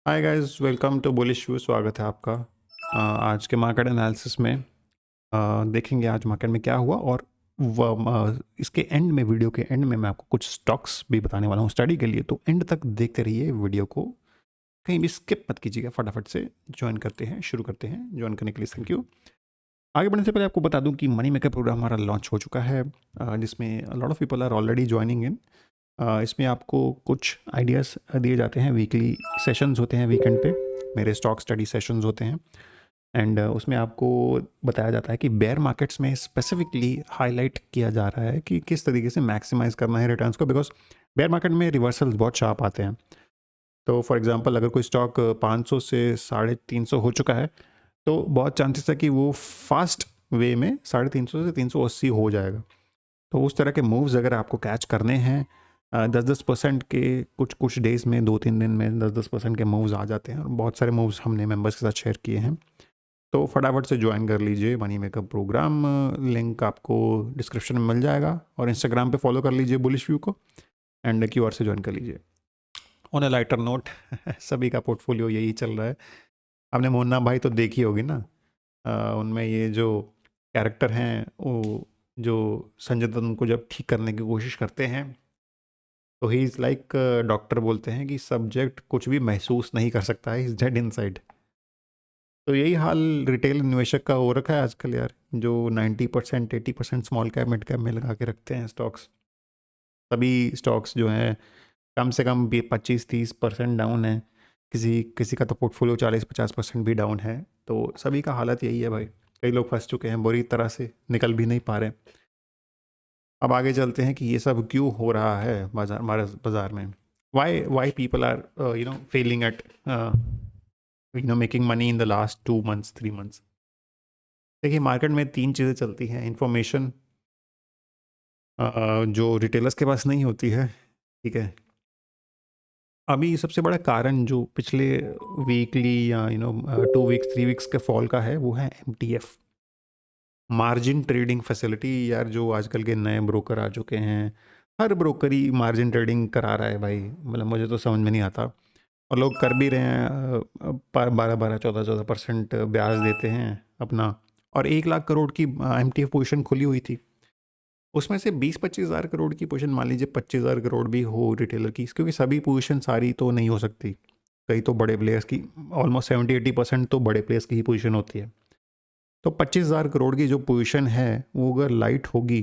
Hi guys, welcome to bullish view. स्वागत है आपका। आज के मार्केट एनालिसिस में देखेंगे आज मार्केट में क्या हुआ, और इसके एंड में, वीडियो के एंड में मैं आपको कुछ स्टॉक्स भी बताने वाला हूँ स्टडी के लिए। तो एंड तक देखते रहिए वीडियो को, कहीं भी स्किप मत कीजिएगा। फटाफट से ज्वाइन करते हैं, शुरू करते हैं। ज्वाइन करने के लिए थैंक यू। आगे बढ़ने से पहले आपको बता दूं कि मनी मेकर प्रोग्राम हमारा लॉन्च हो चुका है, जिसमें lot of people are already joining in. इसमें आपको कुछ आइडियाज़ दिए जाते हैं, वीकली सेशंस होते हैं, वीकेंड पे मेरे स्टॉक स्टडी सेशंस होते हैं। एंड उसमें आपको बताया जाता है कि बेयर मार्केट्स में स्पेसिफिकली हाईलाइट किया जा रहा है कि किस तरीके से मैक्सिमाइज़ करना है रिटर्न्स को, बिकॉज बेयर मार्केट में रिवर्सल्स बहुत शार्प आते हैं। तो फॉर एग्जांपल, अगर कोई स्टॉक 500 से 350 हो चुका है, तो बहुत चांसेस है कि वो फास्ट वे में 350 से 380 हो जाएगा। तो उस तरह के मूव्स अगर आपको कैच करने हैं, 10-10% के कुछ कुछ डेज़ में, 2-3 दिन में 10-10% के मूव्स आ जाते हैं, और बहुत सारे मूव्स हमने मेंबर्स के साथ शेयर किए हैं। तो फटाफट से ज्वाइन कर लीजिए मनी मेकर प्रोग्राम। लिंक आपको डिस्क्रिप्शन में मिल जाएगा, और इंस्टाग्राम पे फॉलो कर लीजिए बुलिश व्यू को, एंड क्यूआर से ज्वाइन कर लीजिए। ऑन अ लाइटर नोट, सभी का पोर्टफोलियो यही चल रहा है। आपने मुन्ना भाई तो देखी होगी ना। उनमें ये जो कैरेक्टर हैं, वो जो संजय दत्त को जब ठीक करने की कोशिश करते हैं, तो ही इज़ लाइक, डॉक्टर बोलते हैं कि सब्जेक्ट कुछ भी महसूस नहीं कर सकता है, इज़ डेड इनसाइड। तो यही हाल रिटेल निवेशक का हो रखा है आजकल यार, जो 90% 80% स्मॉल कैप मिड कैप में लगा के रखते हैं स्टॉक्स। सभी स्टॉक्स जो हैं कम से कम भी 25-30% डाउन है। किसी किसी का तो पोर्टफोलियो 40-50% भी डाउन है। तो सभी का हालत यही है भाई। कई लोग फंस चुके हैं बुरी तरह से, निकल भी नहीं पा रहे। अब आगे चलते हैं कि ये सब क्यों हो रहा है बाजार, हमारे बाजार में। Why people are failing at making money in the last 2 months 3 months. देखिए, मार्केट में तीन चीज़ें चलती हैं। इंफॉर्मेशन जो रिटेलर्स के पास नहीं होती है, ठीक है। अभी सबसे बड़ा कारण जो पिछले वीकली या 2 वीक्स 3 वीक्स के फॉल का है, वो है MTF, मार्जिन ट्रेडिंग फैसिलिटी। यार, जो आजकल के नए ब्रोकर आ चुके हैं, हर ब्रोकर ही मार्जिन ट्रेडिंग करा रहा है भाई। मतलब मुझे तो समझ में नहीं आता। और लोग कर भी रहे हैं, 12-12 14-14% ब्याज देते हैं अपना। और 1 लाख करोड़ की MTF पोजीशन खुली हुई थी। उसमें से 20-25 हज़ार करोड़ की पोजीशन, मान लीजिए 25 हज़ार करोड़ भी हो रिटेलर की, क्योंकि सभी पोजीशन सारी तो नहीं हो सकती। कई तो बड़े प्लेयर्स की, ऑलमोस्ट 70-80% तो बड़े प्लेयर्स की ही पोजीशन होती है। तो 25 हज़ार करोड़ की जो पोजीशन है, वो अगर लाइट होगी,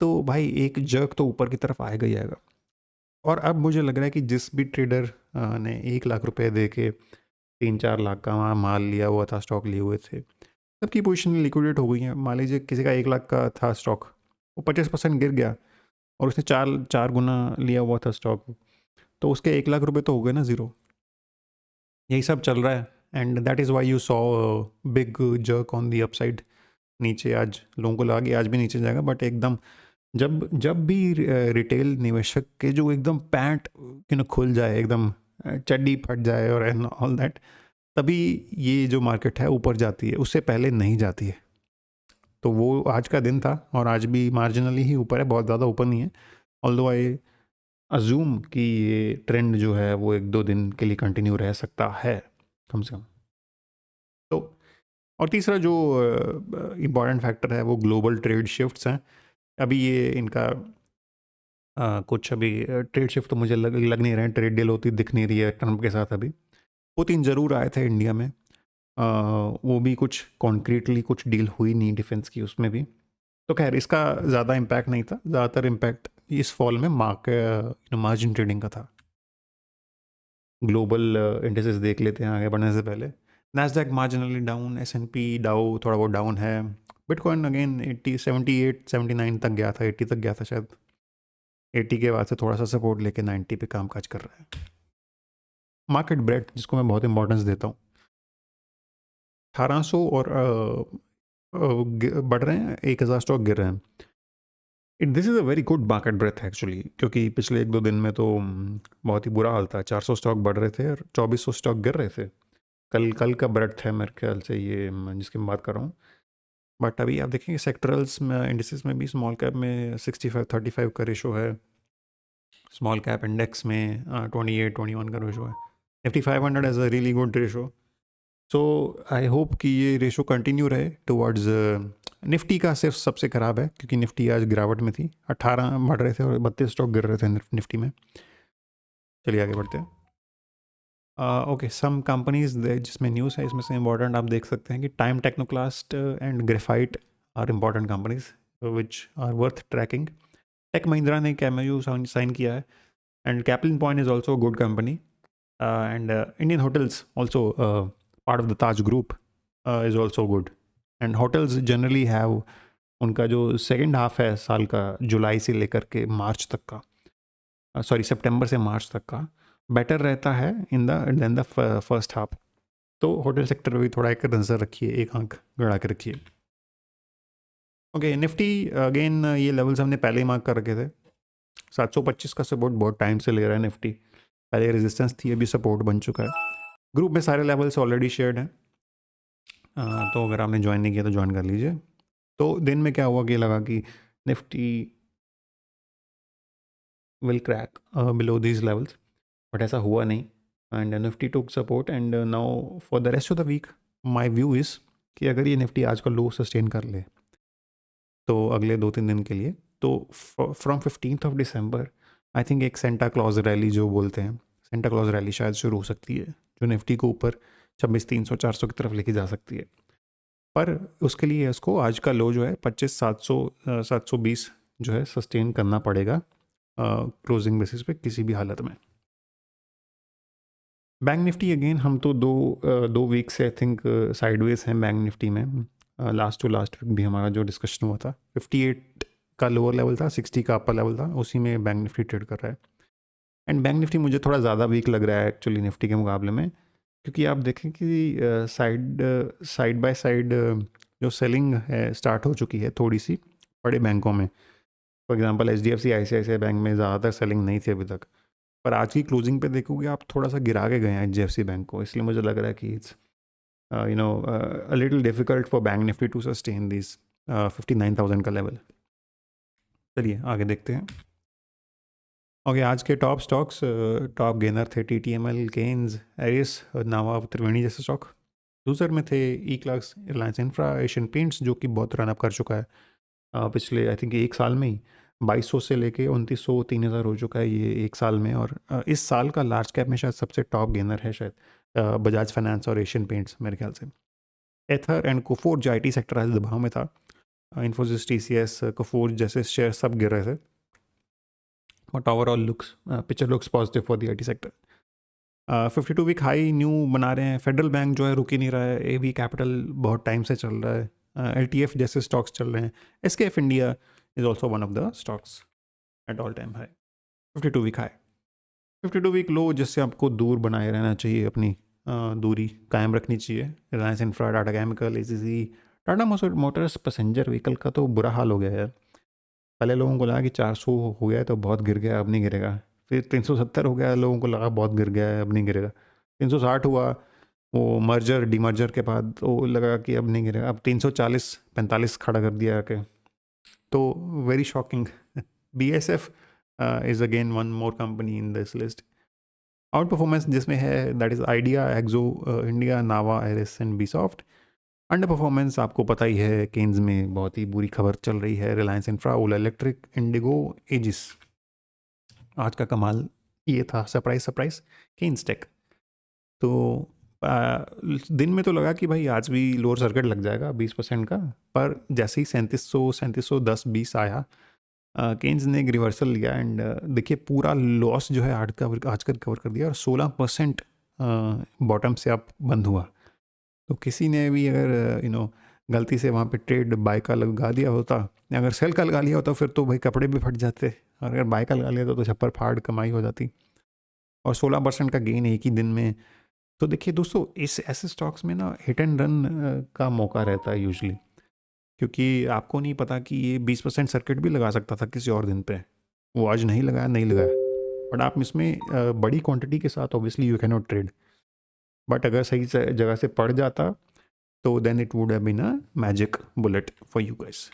तो भाई एक जर्क तो ऊपर की तरफ आएगा ही आएगा। और अब मुझे लग रहा है कि जिस भी ट्रेडर ने 1 लाख रुपए दे के 3-4 लाख का वहाँ माल लिया हुआ था, स्टॉक लिए हुए थे, सबकी पोजीशन लिक्विडेट हो गई है। मान लीजिए किसी का 1 लाख का था स्टॉक, वो 50% गिर गया, और उसने चार चार गुना लिया हुआ था स्टॉक, तो उसके 1 लाख रुपए तो हो गए ना ज़ीरो। यही सब चल रहा है, and that is why you saw big jerk on the upside. नीचे आज लोगों को लगा कि आज भी नीचे जाएगा, बट एकदम जब जब भी रिटेल निवेशक के जो एकदम पैंट खुल जाए, एकदम चड्डी फट जाए और एंड ऑल दैट, तभी ये जो मार्केट है ऊपर जाती है, उससे पहले नहीं जाती है। तो वो आज का दिन था, और आज भी मार्जिनली ही ऊपर है, बहुत ज़्यादा ऊपर नहीं है। ऑल्दो आई अज्यूम कि ये ट्रेंड जो है वो 1-2 दिन के लिए कंटिन्यू रह सकता है, कम से कम। तो और तीसरा जो इम्पॉर्टेंट फैक्टर है, वो ग्लोबल ट्रेड शिफ्ट्स हैं। अभी ये इनका कुछ अभी ट्रेड शिफ्ट तो मुझे लग नहीं रहे हैं। ट्रेड डील होती दिख नहीं रही है ट्रंप के साथ अभी। पुतिन ज़रूर आए थे इंडिया में, वो भी कुछ कॉन्क्रीटली कुछ डील हुई नहीं डिफेंस की उसमें भी। तो खैर, इसका ज़्यादा इम्पैक्ट नहीं था। ज़्यादातर इम्पैक्ट इस फॉल में मार्जिन ट्रेडिंग का था। ग्लोबल इंडिसेस देख लेते हैं आगे बढ़ने से पहले। नैस्डैक मार्जिनली डाउन, S&P डाउ थोड़ा बहुत डाउन है। बिटकॉइन अगेन 78 79 तक गया था, 80 तक गया था शायद। 80 के बाद से थोड़ा सा सपोर्ट लेके 90 पे कामकाज कर रहा है। मार्केट ब्रेड, जिसको मैं बहुत इंपॉर्टेंस देता हूँ, 1800 और बढ़ रहे हैं, 1000 स्टॉक गिर रहे हैं। This is a very good market breadth actually, क्योंकि पिछले 1-2 दिन में तो बहुत ही बुरा हाल था। 400 स्टॉक बढ़ रहे थे और 2400 स्टॉक गिर रहे थे। कल कल का ब्रेथ है मेरे ख्याल से ये, जिसकी मैं बात कर रहा हूँ। बट अभी आप देखेंगे सेक्टरल्स में, इंडिसेस में भी स्मॉल कैप में 65-35 का रेशो है। स्मॉल कैप इंडेक्स में 28-21 का रेशो है। Nifty 500 as a really good ratio. So I hope कि ये रेशो कंटिन्यू रहे टुवर्ड्स। निफ्टी का सिर्फ सबसे ख़राब है क्योंकि निफ्टी आज गिरावट में थी, 18 बढ़ रहे थे और 32 स्टॉक गिर रहे थे निफ्टी में। चलिए आगे बढ़ते हैं। ओके, सम कंपनीज जिसमें न्यूज़ है, इसमें से इम्पॉर्टेंट आप देख सकते हैं कि Time Technoplast and Graphite are important companies which are worth tracking. Tech Mahindra ने कैमयू साइन किया है and Caplin Point is also good company and Indian Hotels also part of the Taj group is also good. And hotels generally have उनका जो second half है साल का, जुलाई से लेकर के मार्च तक का, सॉरी सितंबर से मार्च तक का बेटर रहता है इन द फर्स्ट हाफ। तो होटल सेक्टर में भी थोड़ा एक नज़र रखिए, एक आंख गड़ा के रखिए। ओके, निफ्टी अगेन ये लेवल्स हमने पहले ही मार्क कर रखे थे। 725 का सपोर्ट बहुत टाइम से ले रहा है निफ्टी, पहले रेजिस्टेंस थी, अभी सपोर्ट बन चुका है। ग्रुप में सारे लेवल्स ऑलरेडी शेयर्ड हैं, तो अगर आपने ज्वाइन नहीं किया तो ज्वाइन कर लीजिए। तो दिन में क्या हुआ कि लगा कि Nifty will crack below these levels, but ऐसा हुआ नहीं and Nifty took support and now for the rest of the week my view is कि अगर ये निफ्टी आज का लो सस्टेन कर ले तो अगले 2-3 दिन के लिए, तो फ्रॉम 15 दिसंबर आई थिंक एक सेंटा क्लॉज रैली जो बोलते हैं, सेंटा क्लॉज रैली शायद शुरू हो सकती है जो निफ्टी को ऊपर 26,300-400 की तरफ लेके जा सकती है। पर उसके लिए उसको आज का लो जो है 25,700 720 जो है सस्टेन करना पड़ेगा क्लोजिंग बेसिस पे किसी भी हालत में। बैंक निफ्टी अगेन हम तो दो वीक से आई थिंक साइडवेज हैं बैंक निफ्टी में। लास्ट टू लास्ट वीक भी हमारा जो डिस्कशन हुआ था 58 का लोअर लेवल था, 60 का अपर लेवल था, उसी में बैंक निफ्टी ट्रेड कर रहा है। एंड बैंक निफ्टी मुझे थोड़ा ज़्यादा वीक लग रहा है एक्चुअली निफ्टी के मुकाबले में, क्योंकि आप देखें कि साइड बाय साइड जो सेलिंग है स्टार्ट हो चुकी है थोड़ी सी बड़े बैंकों में। For example HDFC ICICI bank में ज़्यादातर सेलिंग नहीं थी अभी तक, पर आज की क्लोजिंग पे देखोगे आप थोड़ा सा गिरा के गए हैं HDFC बैंक को, इसलिए मुझे लग रहा है कि it's a little difficult for Bank Nifty to sustain this 59,000 का लेवल। चलिए आगे देखते हैं। ओके, आज के टॉप स्टॉक्स, टॉप गेनर थे TTML, Kaynes, Eris, Nava, Triveni जैसे स्टॉक। लूजर में थे E class, Reliance Infra, Asian Paints जो कि बहुत रनअप कर चुका है पिछले आई थिंक एक साल में ही 2200 से लेके 2900 3000 हो चुका है ये एक साल में। और इस साल का लार्ज कैप में शायद सबसे टॉप गेनर है शायद बजाज फाइनेंस और एशियन पेंट्स मेरे ख्याल से। एथर एंड कोफोर जो IT सेक्टर आज दबाव में था, इन्फोसिस, TCS, कोफोर जैसे शेयर सब गिर रहे थे, but overall picture looks positive for the IT sector. 52 week high new बना रहे हैं। फेडरल बैंक जो है रुक ही नहीं रहा है, AV कैपिटल बहुत टाइम से चल रहा है, LTF जैसे स्टॉक्स चल रहे हैं, SKF India is also one of the stocks at all time high. 52 week high, 52 week low, जिससे आपको दूर बनाए रहना चाहिए, अपनी दूरी कायम रखनी चाहिए। Reliance infra, Tata chemical, ACC, Tata Motors passenger vehicle का तो बुरा हाल हो गया है। पहले लोगों को लगा कि 400 हो गया है तो बहुत गिर गया, अब नहीं गिरेगा। फिर 370 हो गया, लोगों को लगा बहुत गिर गया है, अब नहीं गिरेगा। 360 हुआ, वो मर्जर डीमर्जर के बाद वो लगा कि अब नहीं गिरेगा, अब 340-45 खड़ा कर दिया आके। तो very shocking. BSF is again one more company in this list. Out performance जिसमें है that is Idea, Akzo India, Nava, Eris and BSoft. Under performance आपको पता ही है, केन्स में बहुत ही बुरी खबर चल रही है, रिलायंस इंफ्रा, ओला इलेक्ट्रिक, इंडिगो, एजिस। आज का कमाल ये था, सरप्राइज सरप्राइज, केन्स टेक। तो दिन में तो लगा कि भाई आज भी लोअर सर्किट लग जाएगा 20% का, पर जैसे ही 3700 आया, केन्स ने एक रिवर्सल लिया एंड देखिए पूरा लॉस जो है आज का रिकवर कर दिया और 16% बॉटम से आप बंद हुआ। तो किसी ने भी अगर गलती से वहाँ पे ट्रेड बाय का लगा दिया होता, या अगर सेल का लगा लिया होता, फिर तो भाई कपड़े भी फट जाते, और अगर बाय का लगा लिया तो छप्पर फाड़ कमाई हो जाती। और 16% का गेन एक ही दिन में। तो देखिए दोस्तों, इस ऐसे स्टॉक्स में ना हिट एंड रन का मौका रहता है यूजली, क्योंकि आपको नहीं पता कि ये 20% सर्किट भी लगा सकता था किसी और दिन पे, वो आज नहीं लगाया, नहीं लगाया। बट आप इसमें बड़ी क्वांटिटी के साथ obviously you can not trade, but अगर सही जगह से पड़ जाता तो then it would have been a magic bullet for you guys.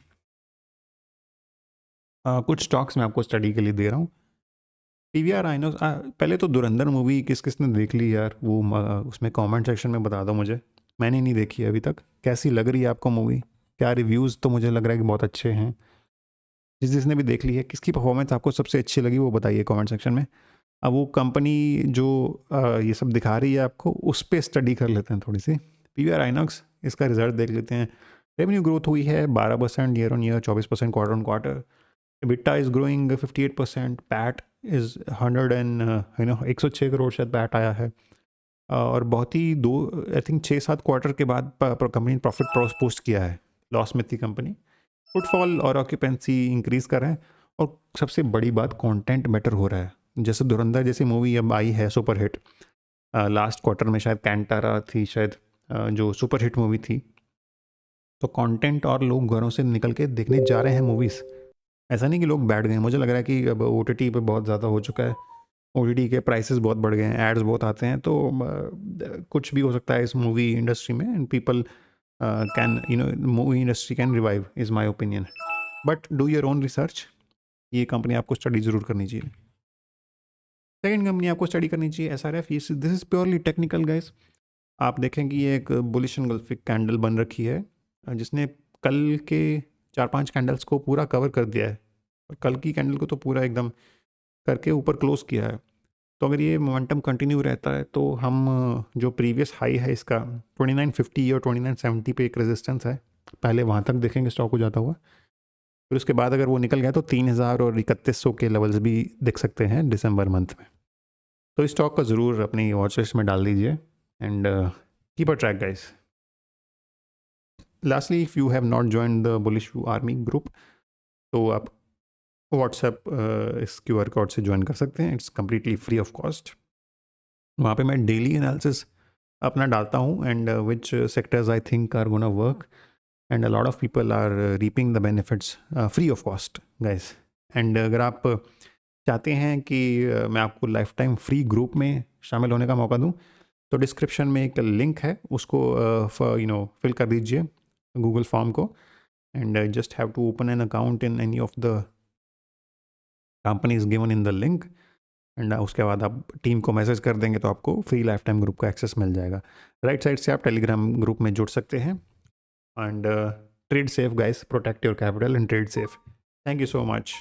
कुछ स्टॉक्स मैं आपको स्टडी के लिए दे रहा हूँ। पीवीआर आइनॉक्स पहले तो धुरंधर मूवी किस किसने देख ली यार, वो उसमें कमेंट सेक्शन में बता दो मुझे। मैंने नहीं देखी है अभी तक। कैसी लग रही है आपको मूवी? क्या रिव्यूज़ तो मुझे लग रहा है कि बहुत अच्छे हैं। जिसने भी देख ली है, किसकी परफॉर्मेंस आपको सबसे अच्छी लगी वो बताइए कमेंट सेक्शन में। अब वो कंपनी जो ये सब दिखा रही है आपको, उस पर स्टडी कर लेते हैं थोड़ी सी। पीवीआर आइनॉक्स, इसका रिजल्ट देख लेते हैं। रेवेन्यू ग्रोथ हुई है 12% year on year, 24% quarter on quarter. EBITDA is growing 58%, PAT is 100 and 106 crore शायद पैट आया है। और बहुत ही दो आई थिंक 6-7 क्वार्टर के बाद कंपनी ने प्रॉफिट पोस्ट किया है। लॉस में थी कंपनी। फुटफॉल और ऑक्यूपेंसी इंक्रीज़ कर रहे हैं। और सबसे बड़ी बात, कंटेंट बेटर हो रहा है। जैसे धुरंधर जैसी मूवी अब आई है सुपर हिट, लास्ट क्वार्टर में शायद कैंटारा थी शायद, जो सुपर हिट मूवी थी। तो कंटेंट और लोग घरों से निकल के देखने जा रहे हैं मूवीज़। ऐसा नहीं कि लोग बैठ गए हैं। मुझे लग रहा है कि अब OTT पे बहुत ज़्यादा हो चुका है। OTT के प्राइसेस बहुत बढ़ गए हैं, एड्स बहुत आते हैं, तो कुछ भी हो सकता है इस मूवी इंडस्ट्री में। And people can movie industry can revive is my opinion. But do your own research. ये कंपनी आपको स्टडी ज़रूर करनी चाहिए। सेकेंड कंपनी आपको स्टडी करनी चाहिए SRF। This is purely technical guys. आप देखेंगे ये एक बुलिश एंगल्फिक कैंडल बन रखी है, जिसने कल के 4-5 कैंडल्स को पूरा कवर कर दिया है। और कल की कैंडल को तो पूरा एकदम करके ऊपर क्लोज किया है। तो अगर ये मोमेंटम कंटिन्यू रहता है तो हम जो प्रीवियस हाई है इसका 2950 और 2970 पे एक रेजिस्टेंस है, पहले वहाँ तक देखेंगे स्टॉक को जाता हुआ। फिर उसके बाद अगर वो निकल गया तो 3000 और 3100 के लेवल्स भी दिख सकते हैं दिसंबर मंथ में। तो इस स्टॉक को ज़रूर अपनी वॉच लिस्ट में डाल दीजिए and keep a track guys. Lastly, if you have not join the bullish army group, तो आप व्हाट्सएप इस QR कोड से ज्वाइन कर सकते हैं। It's completely free of cost. वहाँ पे मैं डेली एनालिसिस अपना डालता हूँ and which sectors I think are gonna work and a lot of people are reaping the benefits free of cost guys. And अगर आप चाहते हैं कि मैं आपको लाइफ टाइम फ्री ग्रुप में शामिल होने का मौका दूँ, तो डिस्क्रिप्शन में एक लिंक है, उसको फिल कर दीजिए गूगल फॉर्म को। And just have to open an account in any of the companies given in the link. एंड उसके बाद आप टीम को मैसेज कर देंगे तो आपको फ्री लाइफ टाइम ग्रुप का एक्सेस मिल जाएगा। राइट साइड से आप टेलीग्राम ग्रुप में जुड़ सकते हैं। And trade safe guys, protect your capital and trade safe. Thank you so much.